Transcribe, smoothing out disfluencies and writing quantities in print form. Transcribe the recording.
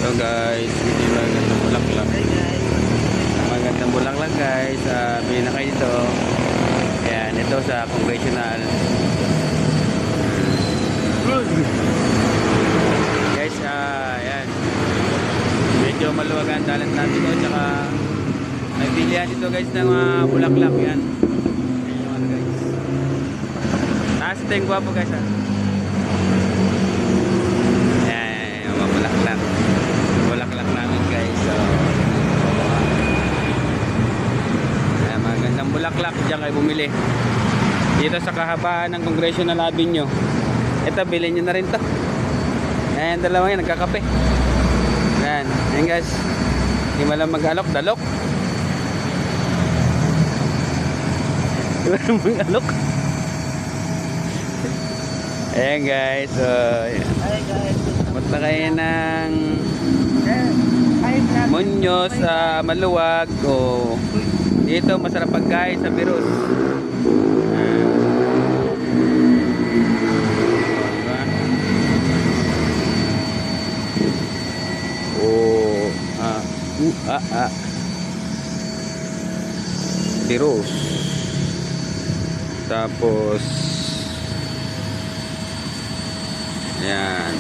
Hello guys, hindi magandang bulaklak. Magandang bulaklak guys. Bili na kayo dito. Ayan, ito sa Congressional. Guys, ayan. Medyo maluwag ang dalan natin dito. Tsaka may bilihan dito guys ng bulaklak. Yan. Ayan yung ano guys. Taas ito yung gwapo guys ha. Ayan, yung mga bulaklak. Bulaklak namin guys. So, ayan, magandang bulaklak. Diyan kayo bumili. Dito sa kahabaan ng Congressional Avenue. Ito, bilhin nyo na rin to. Ayan, dalawa yan, nagkakape. Ayan, ayan guys. Hindi mo lang mag-alok, dalok. Hindi mo lang mag-alok. Ayan guys, so, ayan. Punta kayo ng Muñoz sa Maluwag. O, dito masarap pagkain sa Virus. Virus. Tapos ayan.